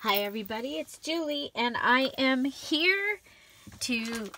Hi everybody, it's Julie and I am here to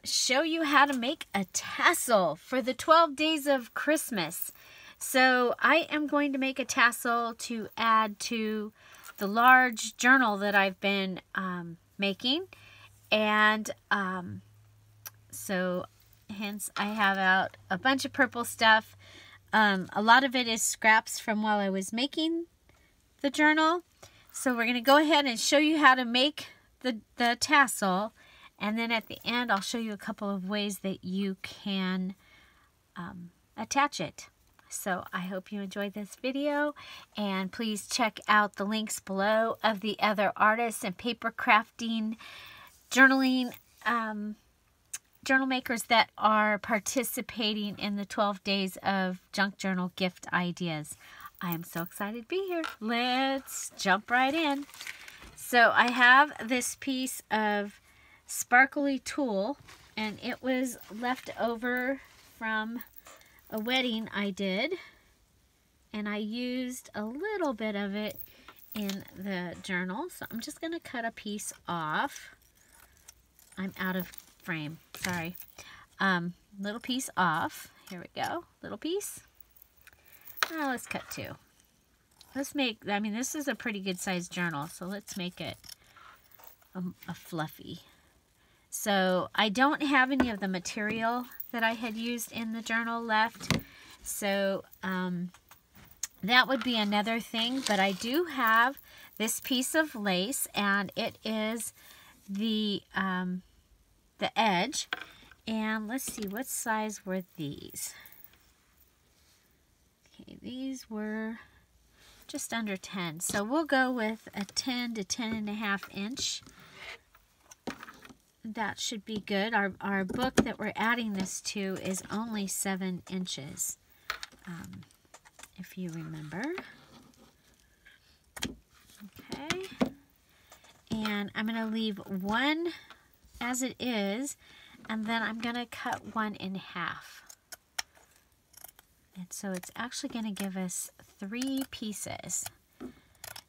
show you how to make a tassel for the 12 days of Christmas. So I am going to make a tassel to add to the large journal that I've been making, and so hence I have out a bunch of purple stuff. A lot of it is scraps from while I was making the journal. So we're going to go ahead and show you how to make the tassel, and then at the end I'll show you a couple of ways that you can attach it. So I hope you enjoyed this video, and please check out the links below of the other artists and paper crafting, journaling, journal makers that are participating in the 12 days of junk journal gift ideas. I am so excited to be here. Let's jump right in. So I have this piece of sparkly tulle, and it was left over from a wedding I did, and I used a little bit of it in the journal. So I'm just going to cut a piece off. I'm out of frame, sorry. Little piece off. Here we go. Little piece. Now let's cut two. Let's make, I mean, this is a pretty good sized journal, so let's make it a fluffy. So I don't have any of the material that I had used in the journal left, so that would be another thing. But I do have this piece of lace, and it is the edge. And let's see, what size were these? Okay, these were just under 10. So we'll go with a 10 to 10.5 inch. That should be good. Our book that we're adding this to is only 7 inches, if you remember. Okay. And I'm going to leave one as it is, and then I'm going to cut one in half. And so it's actually going to give us 3 pieces.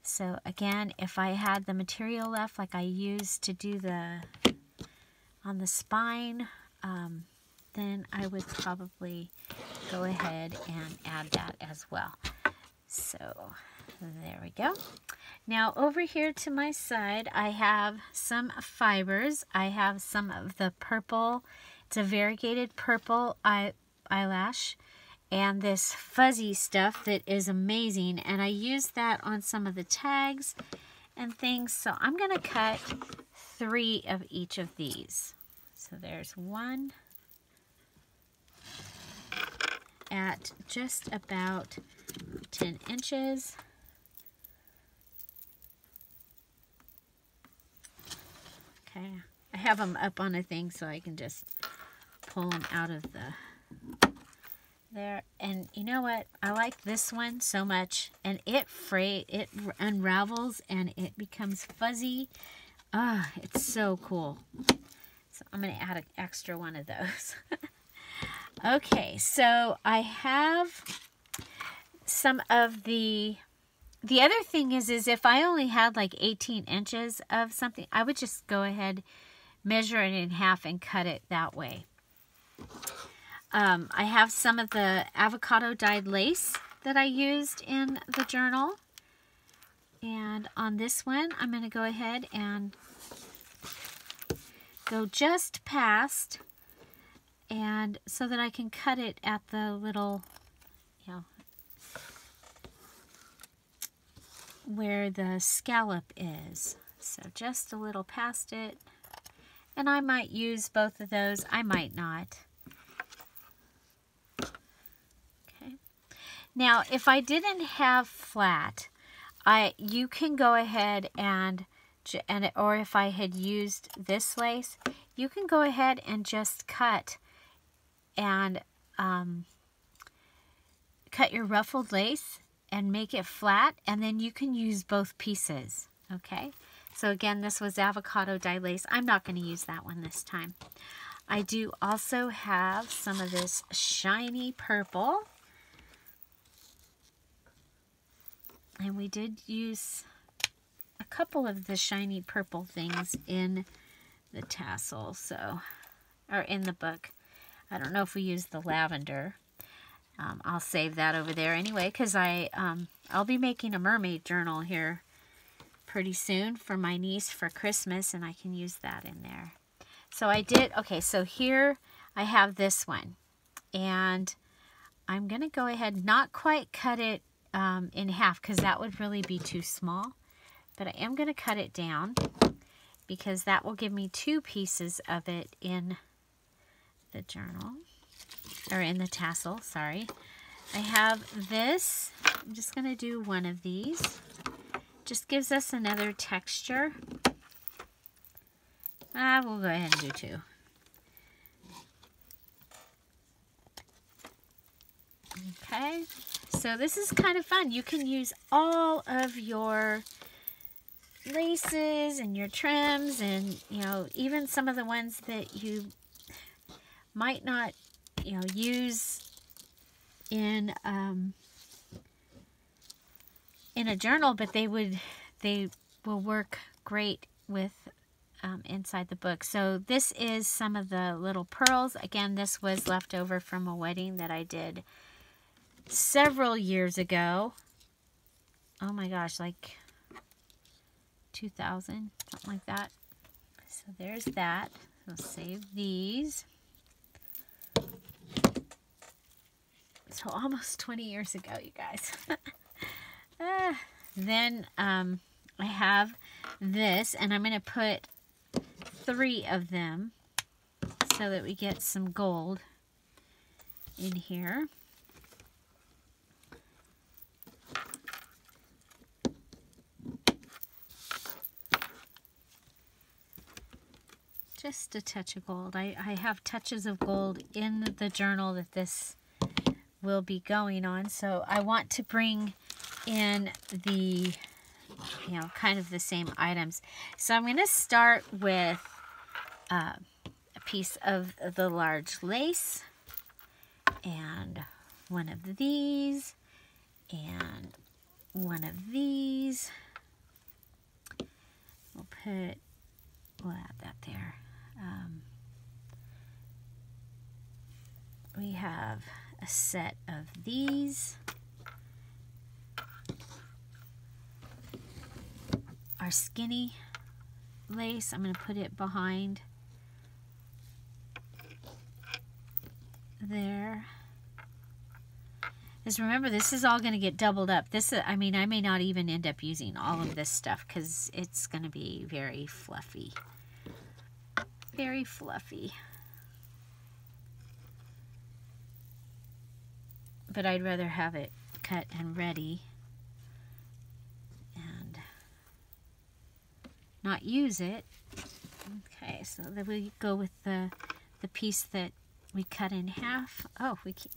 So again, if I had the material left, like I used to do on the spine, then I would probably go ahead and add that as well. So there we go. Now over here to my side, I have some fibers. I have some of the purple. It's a variegated purple eyelash, and this fuzzy stuff that is amazing, and I used that on some of the tags and things. So I'm going to cut 3 of each of these. So there's one at just about 10 inches. Okay, I have them up on a thing so I can just pull them out of there. And you know what? I like this one so much, and it unravels and it becomes fuzzy. Ah, it's so cool. So I'm going to add an extra one of those. Okay, so I have some of the other thing is if I only had like 18 inches of something, I would just go ahead, measure it in half, and cut it that way. I have some of the avocado dyed lace that I used in the journal. And on this one, I'm going to go ahead and go just past, and so that I can cut it at the little, you know, where the scallop is. So just a little past it. And I might use both of those. I might not. Okay. Now, if I didn't have flat, you can go ahead or if I had used this lace, you can go ahead and just cut and cut your ruffled lace and make it flat, and then you can use both pieces. Okay, so again, this was avocado dye lace. I'm not going to use that one this time. I do also have some of this shiny purple, and we did use a couple of the shiny purple things in the tassel, so, or in the book. I don't know if we use the lavender. I'll save that over there anyway, because I'll be making a mermaid journal here pretty soon for my niece for Christmas, and I can use that in there. So I did, okay, so here I have this one, and I'm going to go ahead, not quite cut it in half, because that would really be too small, but I am going to cut it down, because that will give me 2 pieces of it in the journal, or in the tassel, sorry. I have this, I'm just going to do one of these. Just gives us another texture. We'll go ahead and do 2. Okay, so this is kind of fun. You can use all of your laces and your trims, and you know, even some of the ones that you might not, you know, use in a journal, but they will work great with inside the book. So this is some of the little pearls. Again, this was left over from a wedding that I did several years ago. Oh my gosh, like 2000, something like that. So there's that. We'll save these. So almost 20 years ago, you guys. Then I have this, and I'm going to put 3 of them so that we get some gold in here. Just a touch of gold. I have touches of gold in the journal that this will be going on, so I want to bring in the, you know, kind of the same items. So I'm going to start with a piece of the large lace, and one of these, and one of these. We'll add that there. We have a set of these. Our skinny lace, I'm going to put it behind there. Just remember, this is all going to get doubled up. This, I mean, I may not even end up using all of this stuff because it's going to be very fluffy. Very fluffy. But I'd rather have it cut and ready and not use it. Okay, so then we go with the piece that we cut in half. Oh, we keep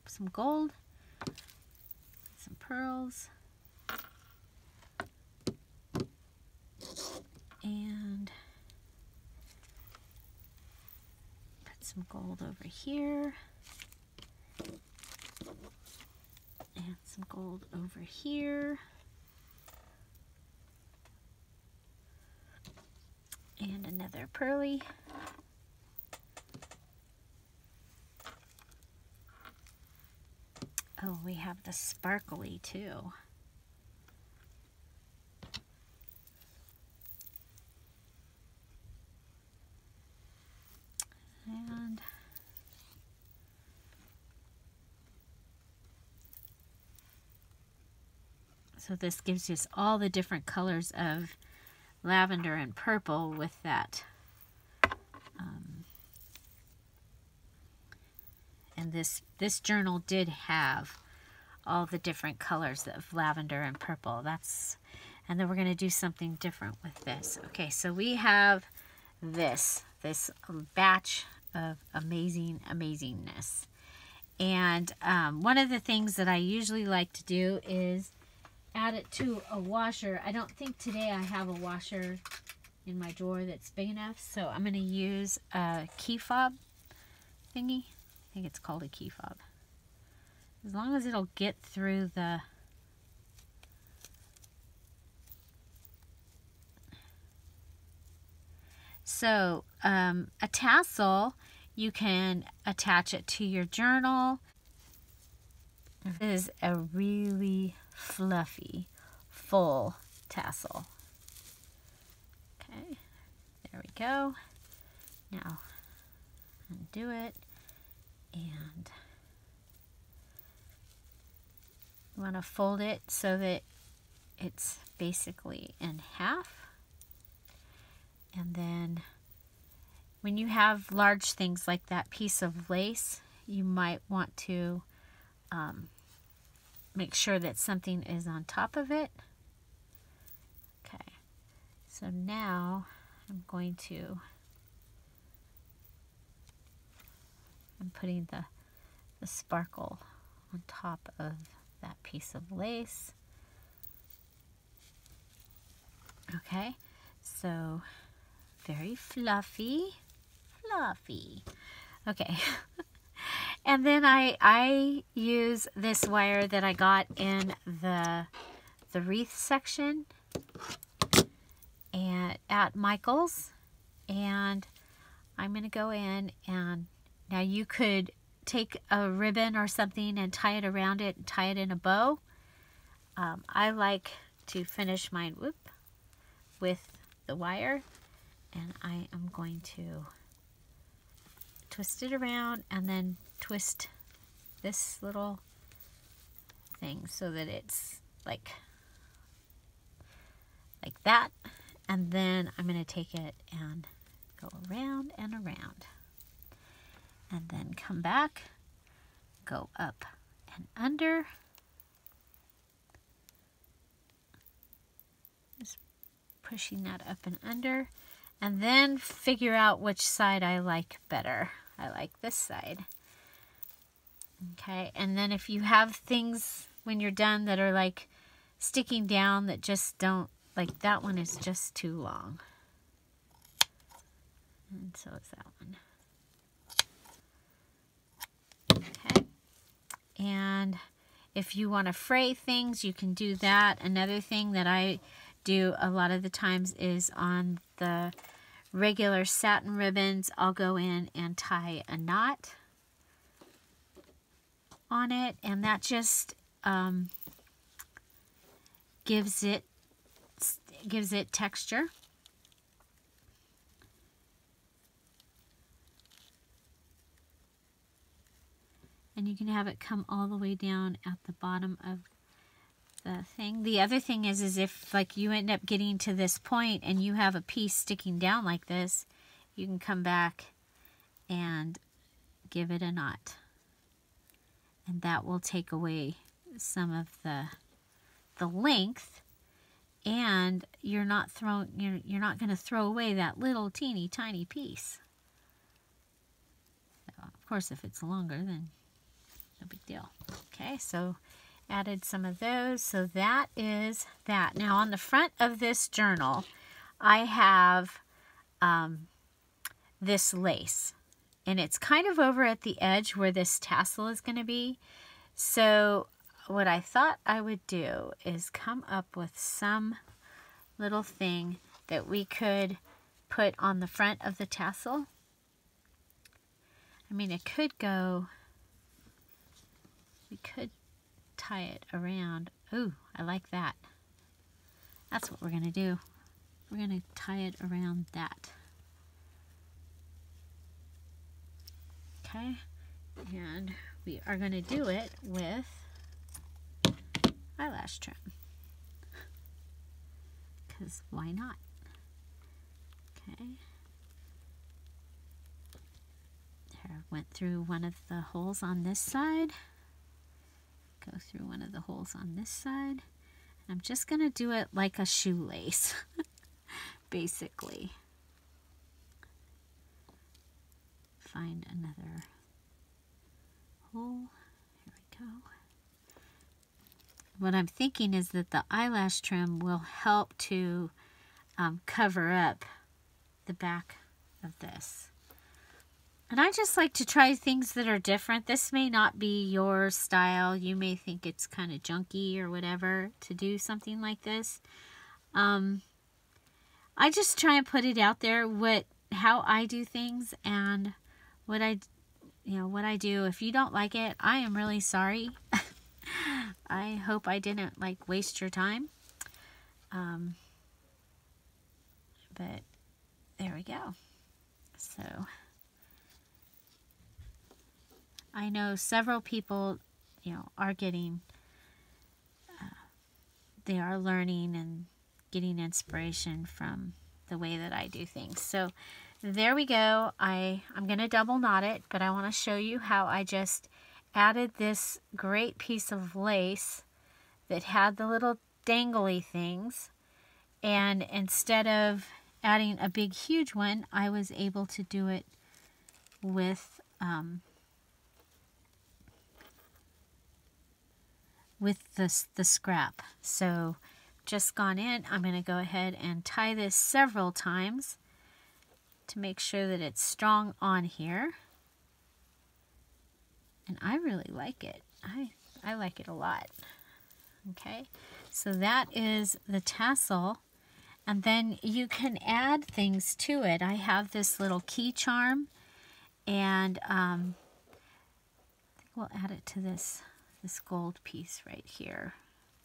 some gold, some pearls, and put some gold over here. And some gold over here. And another pearly. Oh, we have the sparkly too. And so this gives us all the different colors of lavender and purple with that. And this journal did have all the different colors of lavender and purple. And then we're going to do something different with this. Okay, so we have this batch of amazingness. And one of the things that I usually like to do is add it to a washer. I don't think today I have a washer in my drawer that's big enough, so I'm going to use a key fob thingy. I think it's called a key fob. As long as it'll get through the So a tassel, you can attach it to your journal. This is a really fluffy, full tassel. Okay, there we go. Now undo it, and you want to fold it so that it's basically in half. And then when you have large things like that piece of lace, you might want to make sure that something is on top of it. Okay, so now I'm putting the sparkle on top of that piece of lace. Okay, so very fluffy. Okay. And then I use this wire that I got in the wreath section and at Michael's, and I'm going to go in, and now you could take a ribbon or something and tie it around it and tie it in a bow. I like to finish mine with the wire, and I am going to twist it around and then twist this little thing so that it's like that, and then I'm going to take it and go around and around, and then come back, go up and under, just pushing that up and under, and then figure out which side I like better. I like this side. Okay, and then if you have things when you're done that are like sticking down that just don't, like that one is just too long. And so is that one. Okay, and if you want to fray things, you can do that. Another thing that I do a lot of the times is on the regular satin ribbons, I'll go in and tie a knot on it, and that just gives it texture. And you can have it come all the way down at the bottom of the thing. The other thing is if like you end up getting to this point and you have a piece sticking down like this, you can come back and give it a knot, and that will take away some of the length, and you're not going to throw away that little teeny tiny piece. So, of course, if it's longer, then no big deal. Okay, so added some of those. So that is that. Now on the front of this journal, I have this lace, and it's kind of over at the edge where this tassel is going to be. So what I thought I would do is come up with some little thing that we could put on the front of the tassel. I mean, it could go, we could tie it around. Ooh, I like that. That's what we're going to do. We're going to tie it around that. Okay, and we are going to do it with eyelash trim, because why not? Okay, there, went through one of the holes on this side, go through one of the holes on this side. I'm just going to do it like a shoelace, basically. Find another hole. Here we go. What I'm thinking is that the eyelash trim will help to cover up the back of this. And I just like to try things that are different. This may not be your style. You may think it's kind of junky or whatever to do something like this. I just try and put it out there. What how I do things and what I do. If you don't like it, I am really sorry. I hope I didn't like waste your time. But there we go. So I know several people, are getting, they are learning and getting inspiration from the way that I do things. So there we go. I'm going to double knot it, but I want to show you how I just added this great piece of lace that had the little dangly things, and instead of adding a big huge one, I was able to do it with the scrap. So just gone in, I'm going to go ahead and tie this several times to make sure that it's strong on here. And I really like it. I like it a lot. Okay, so that is the tassel. And then you can add things to it. I have this little key charm, and I think we'll add it to this gold piece right here.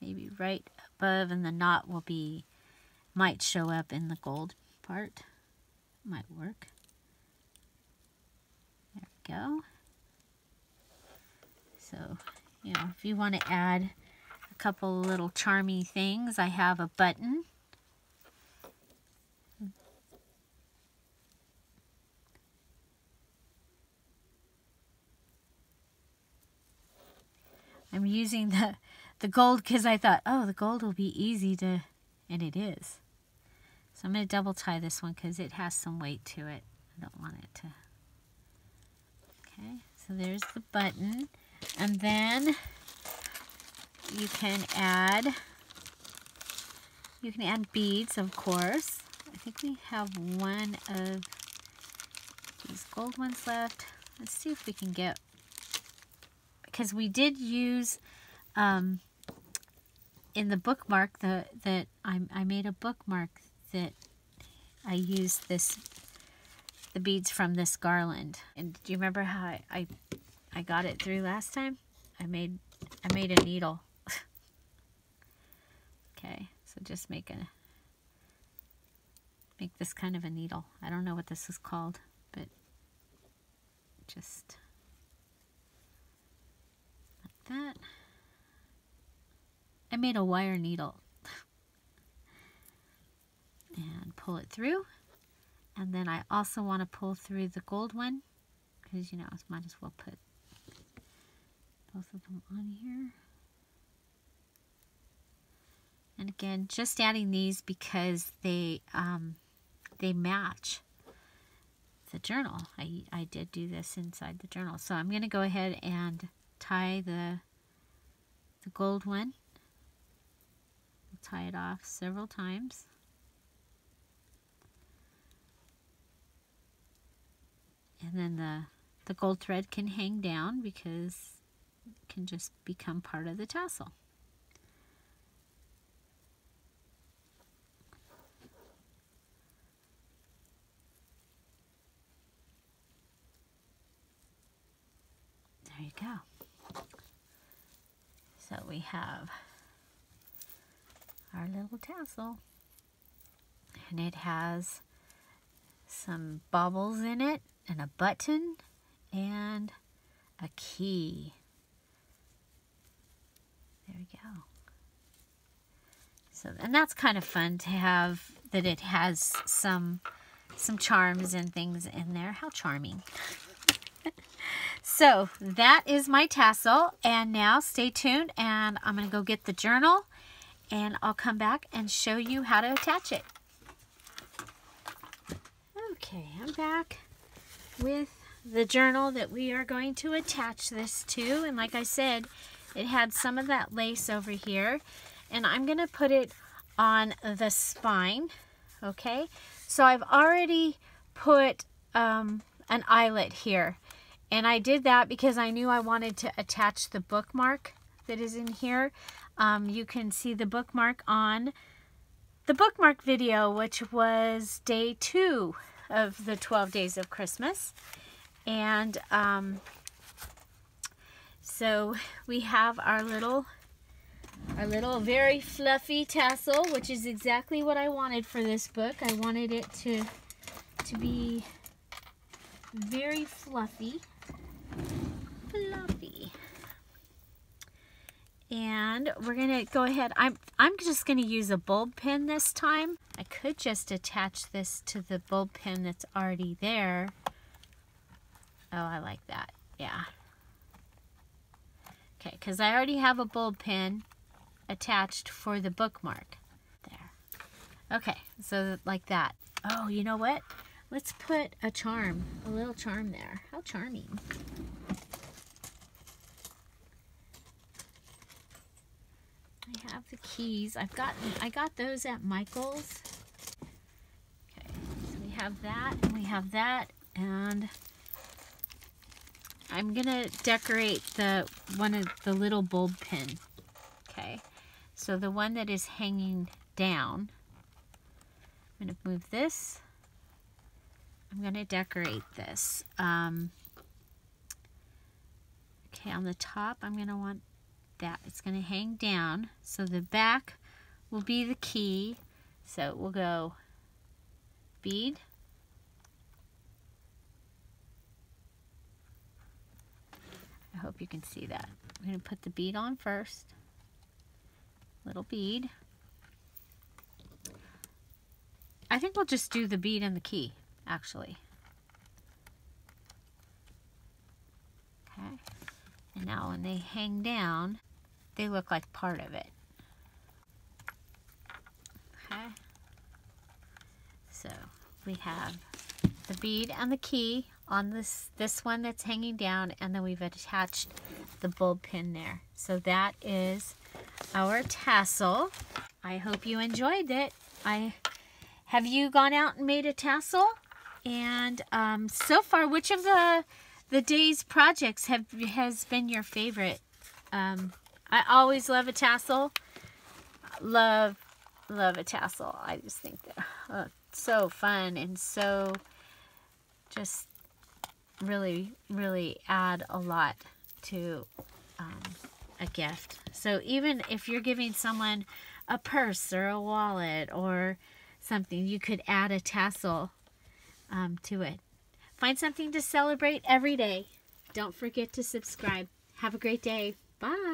Maybe right above, and the knot might show up in the gold part. Might work. There we go. So, if you want to add a couple little charmy things, I have a button. I'm using the gold because I thought, oh, the gold will be easy to, and it is. So I'm going to double tie this one because it has some weight to it. I don't want it to. Okay, so there's the button. And then you can add beads, of course. I think we have one of these gold ones left. Let's see if we can get, because we did use in the bookmark that I made a bookmark that I used the beads from this garland. And do you remember how I got it through last time? I made a needle. Okay, so just make this kind of a needle. I don't know what this is called, but just like that. I made a wire needle. And pull it through. And then I also want to pull through the gold one, because I might as well put both of them on here. And again, just adding these because they match the journal. I did do this inside the journal. So I'm going to go ahead and tie the gold one. I'll tie it off several times. And then the gold thread can hang down because it can just become part of the tassel. There you go. So we have our little tassel, and it has some baubles in it, and a button, and a key. There we go. So, and that's kind of fun to have, that it has some charms and things in there. How charming. So that is my tassel, and now stay tuned, and I'm going to go get the journal, and I'll come back and show you how to attach it. Okay, I'm back with the journal that we are going to attach this to, and like I said, it had some of that lace over here, and I'm going to put it on the spine. Okay, so I've already put an eyelet here, and I did that because I knew I wanted to attach the bookmark that is in here. You can see the bookmark on the bookmark video, which was day 2 of the 12 days of Christmas. And so we have our little very fluffy tassel, which is exactly what I wanted for this book. I wanted it to be very fluffy. And we're gonna go ahead. I'm just gonna use a bulb pin this time. I could just attach this to the bulb pin that's already there. Oh, I like that. Yeah. Okay, because I already have a bulb pin attached for the bookmark. There. Okay, so like that. Oh, you know what? Let's put a charm, a little charm there. How charming. I have the keys. I got those at Michael's. Okay, so we have that, and we have that, and I'm gonna decorate one of the little bulb pin. Okay, so the one that is hanging down, I'm gonna move this. I'm gonna decorate this. Okay, on the top, I'm gonna want that. It's gonna hang down, so the back will be the key. So we'll go bead, I hope you can see that. I'm going to put the bead on first. Little bead. I think we'll just do the bead and the key, actually. Okay. And now when they hang down, they look like part of it. Okay. So we have the bead and the key on this one that's hanging down, and then we've attached the bulb pin there. So that is our tassel. I hope you enjoyed it. Have you gone out and made a tassel? And so far, which of the day's projects has been your favorite? I always love a tassel. Love a tassel. I just think that so fun and so just really add a lot to a gift. So even if you're giving someone a purse or a wallet or something, you could add a tassel to it. Find something to celebrate every day. Don't forget to subscribe. Have a great day. Bye.